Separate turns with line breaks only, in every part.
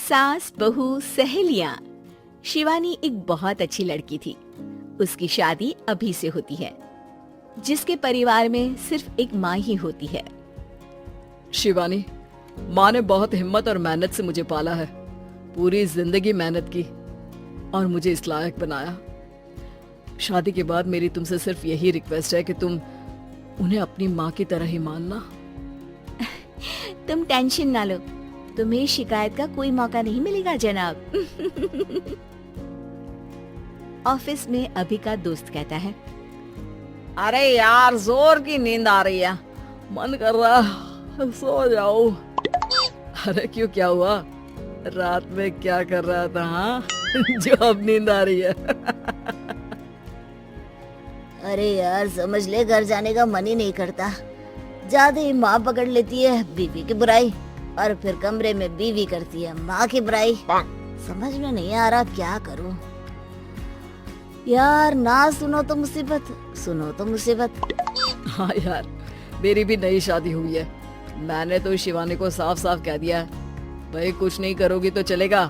सास बहू सहेलियां। शिवानी एक बहुत अच्छी लड़की थी। उसकी शादी अभी से होती है, जिसके परिवार में सिर्फ एक माँ ही होती है।
शिवानी, माँ ने बहुत हिम्मत और मेहनत से मुझे पाला है। पूरी जिंदगी मेहनत की और मुझे इस लायक बनाया। शादी के बाद मेरी तुमसे सिर्फ यही रिक्वेस्ट है कि तुम उन्हें अपनी माँ की तरह ही मानना।
तुम टेंशन ना लो, तुम्हें शिकायत का कोई मौका नहीं मिलेगा जनाब। ऑफिस में अभी का दोस्त कहता है,
अरे यार, जोर की नींद आ रही है, मन कर रहा सो जाओ। अरे क्यों, क्या हुआ? रात में क्या कर रहा था? हाँ जो अब नींद आ रही है।
अरे यार, समझ ले, घर जाने का मन ही नहीं करता। ज्यादा ही माँ पकड़ लेती है बीवी की बुराई, और फिर कमरे में बीवी करती है माँ की बुराई। समझ में नहीं आ रहा क्या करूं। यार, ना सुनो तो मुसीबत, सुनो तो मुसीबत।
हाँ यार, मेरी भी नई शादी हुई है। मैंने तो शिवानी को साफ साफ कह दिया है, भाई कुछ नहीं करोगी तो चलेगा,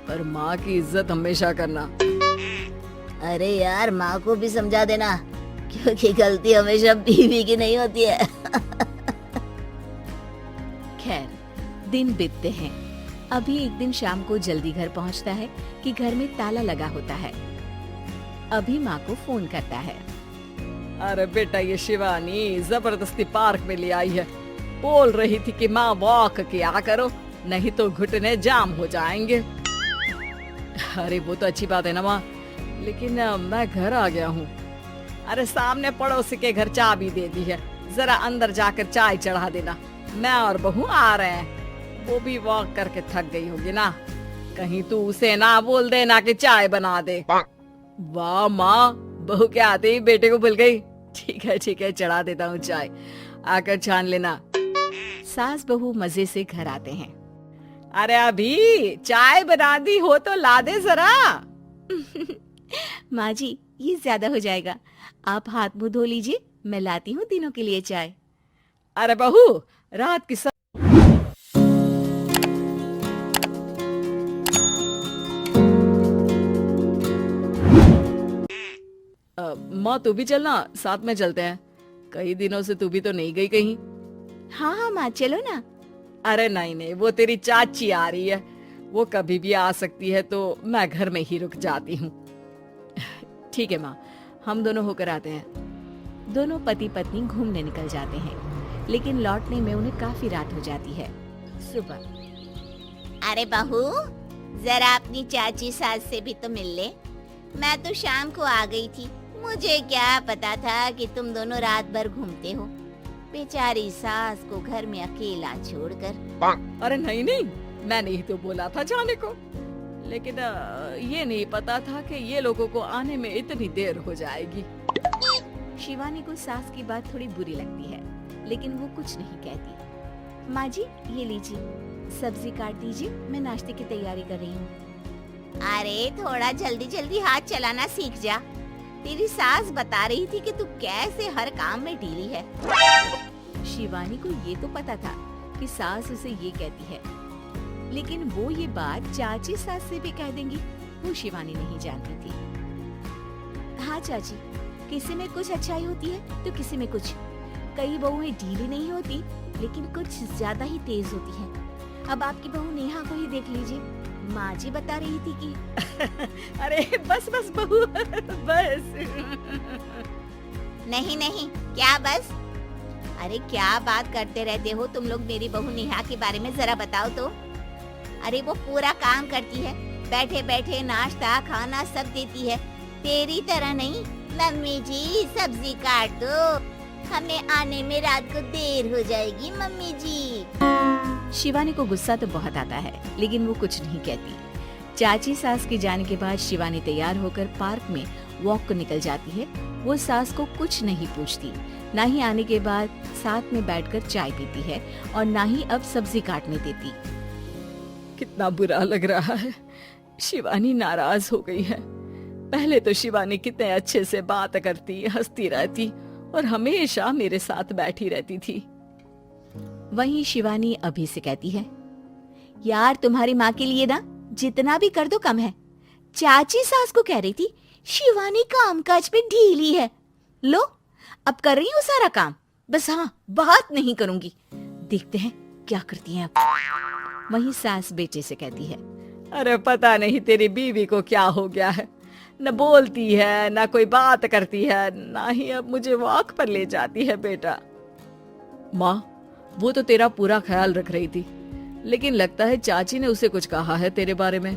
पर माँ की इज्जत हमेशा करना।
अरे यार, माँ को भी समझा देना, क्योंकि गलती हमेशा बीवी की नहीं होती है।
खैर, दिन बीतते हैं। अभी एक दिन शाम को जल्दी घर पहुंचता है कि घर में ताला लगा होता है। अभी माँ को फोन करता है।
अरे बेटा, ये शिवानी जबरदस्ती पार्क में ले आई है। बोल रही थी कि माँ वॉक किया करो, नहीं तो घुटने जाम हो जाएंगे। अरे वो तो अच्छी बात है ना माँ, लेकिन मैं घर आ गया हूँ। अरे सामने पड़ोसी के घर चाबी दे दी है, जरा अंदर जाकर चाय चढ़ा देना। मैं और बहू आ रहे हैं, वो भी वॉक करके थक गई होगी ना। कहीं तू उसे ना बोल देना कि चाय बना दे। वाह माँ, बहू के आते ही बेटे को भूल गई। ठीक है, चढ़ा देता हूँ चाय, आकर छान लेना।
सास बहू मजे से घर आते हैं।
अरे अभी चाय बना दी हो तो ला दे जरा।
माँ जी, ये ज्यादा हो जाएगा, आप हाथ मुंह धो लीजिए, मैं लाती हूँ तीनों के लिए चाय।
अरे बहू, रात की माँ तू भी चलना, साथ में चलते हैं। कई दिनों से तू भी तो नहीं गई कहीं।
हाँ माँ, चलो ना।
अरे नहीं, वो तेरी चाची आ रही है, वो कभी भी आ सकती है, तो मैं घर में ही रुक जाती हूँ। ठीक है माँ, हम दोनों होकर आते हैं।
दोनों पति पत्नी घूमने निकल जाते हैं, लेकिन लौटने में उन्हें काफी रात हो जाती है। सुबह,
अरे बहू, जरा अपनी चाची सास से भी तो मिल ले। मैं तो शाम को आ गई थी, मुझे क्या पता था कि तुम दोनों रात भर घूमते हो, बेचारी सास को घर में अकेला छोड़कर।
अरे नहीं, मैंने ही तो बोला था जाने को, लेकिन ये नहीं पता था कि ये लोगों को आने में इतनी देर हो जाएगी।
शिवानी को सास की बात थोड़ी बुरी लगती है, लेकिन वो कुछ नहीं कहती। माँ जी, ये लीजिए, सब्जी काट दीजिए, मैं नाश्ते की तैयारी कर रही हूँ।
अरे थोड़ा जल्दी जल्दी हाथ चलाना सीख जा। तेरी सास बता रही थी कि तू कैसे हर काम में ढीली है।
शिवानी को ये तो पता था कि सास उसे ये कहती है, लेकिन वो ये बात चाची सास से भी कह देंगी, वो शिवानी नहीं जानती थी। हाँ चाची, किसी में कुछ अच्छाई होती है तो किसी में कुछ। कई बहुएं ढीली नहीं होती, लेकिन कुछ ज्यादा ही तेज होती हैं। अब आपकी बहू नेहा को ही देख लीजिए, माँ जी बता रही थी कि
अरे बस बहू, बस।
नहीं, क्या बस? अरे क्या बात करते रहते हो तुम लोग मेरी बहू नेहा के बारे में, जरा बताओ तो। अरे वो पूरा काम करती है, बैठे बैठे नाश्ता खाना सब देती है, तेरी तरह नहीं। मम्मी जी सब्जी काट दो, हमें आने में रात को देर हो जाएगी मम्मी जी।
शिवानी को गुस्सा तो बहुत आता है, लेकिन वो कुछ नहीं कहती। चाची सास के जाने के बाद शिवानी तैयार होकर पार्क में वॉक को निकल जाती है। वो सास को कुछ नहीं पूछती, ना ही आने के बाद साथ में बैठकर चाय पीती है, और ना ही अब सब्जी काटने देती।
कितना बुरा लग रहा है, शिवानी नाराज हो गई है। पहले तो शिवानी कितने अच्छे से बात करती, हंसती रहती और हमेशा मेरे साथ बैठी रहती थी।
वहीं शिवानी अभी से कहती है,
यार तुम्हारी माँ के लिए ना जितना भी कर दो कम है। चाची सास को कह रही थी शिवानी कामकाज पे ढीली है। लो अब कर रही हूँ सारा काम, बस हाँ बात नहीं करूंगी। देखते हैं क्या करती हैं अब।
वहीं सास बेटे से कहती है,
अरे पता नहीं तेरी बीवी को क्या हो गया है, न बोलती है न कोई बात करती है, ना ही अब मुझे वॉक पर ले जाती है। बेटा माँ वो तो तेरा पूरा ख्याल रख रही थी, लेकिन लगता है चाची ने उसे कुछ कहा है तेरे बारे में।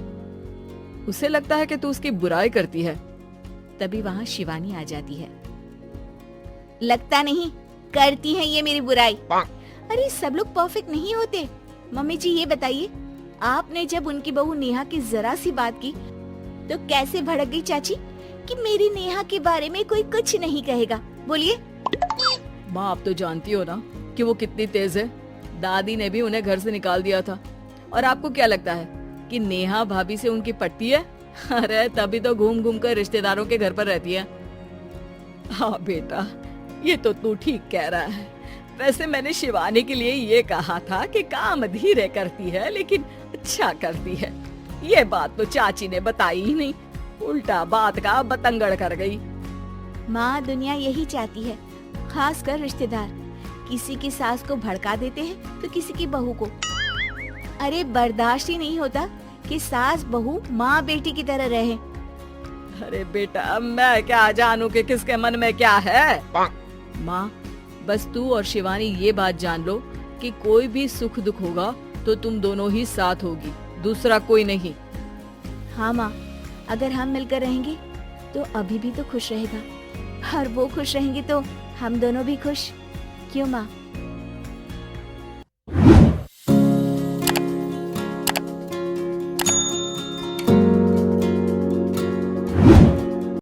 उसे लगता है कि तू उसकी बुराई करती है।
तभी वहाँ शिवानी आ जाती है।
लगता नहीं करती है ये मेरी बुराई। अरे सब लोग परफेक्ट नहीं होते। मम्मी जी ये बताइए, आपने जब उनकी बहू नेहा की जरा सी बात की तो कैसे भड़क गई चाची कि मेरी नेहा के बारे में कोई कुछ नहीं कहेगा। बोलिए।
माँ आप तो जानती हो ना कि वो कितनी तेज है। दादी ने भी उन्हें घर से निकाल दिया था। और आपको क्या लगता है कि नेहा भाभी से उनकी पटती है? अरे तभी तो घूम घूम कर रिश्तेदारों के घर पर रहती है। हाँ बेटा ये तो तू ठीक कह रहा है। वैसे मैंने शिवानी के लिए ये कहा था कि काम धीरे करती है लेकिन अच्छा करती है। ये बात तो चाची ने बताई ही नहीं, उल्टा बात का बतंगड़ कर गई।
माँ दुनिया यही चाहती है, खासकर रिश्तेदार किसी की सास को भड़का देते हैं तो किसी की बहू को। अरे बर्दाश्त ही नहीं होता कि सास बहू माँ बेटी की तरह रहे।
अरे बेटा मैं क्या जानूं कि किसके मन में क्या है। माँ बस तू और शिवानी ये बात जान लो कि कोई भी सुख दुख होगा तो तुम दोनों ही साथ होगी, दूसरा कोई नहीं।
हाँ माँ, अगर हम मिलकर रहेंगे तो अभी भी तो खुश रहेगा, और वो खुश रहेंगे तो हम दोनों भी खुश। क्यों माँ?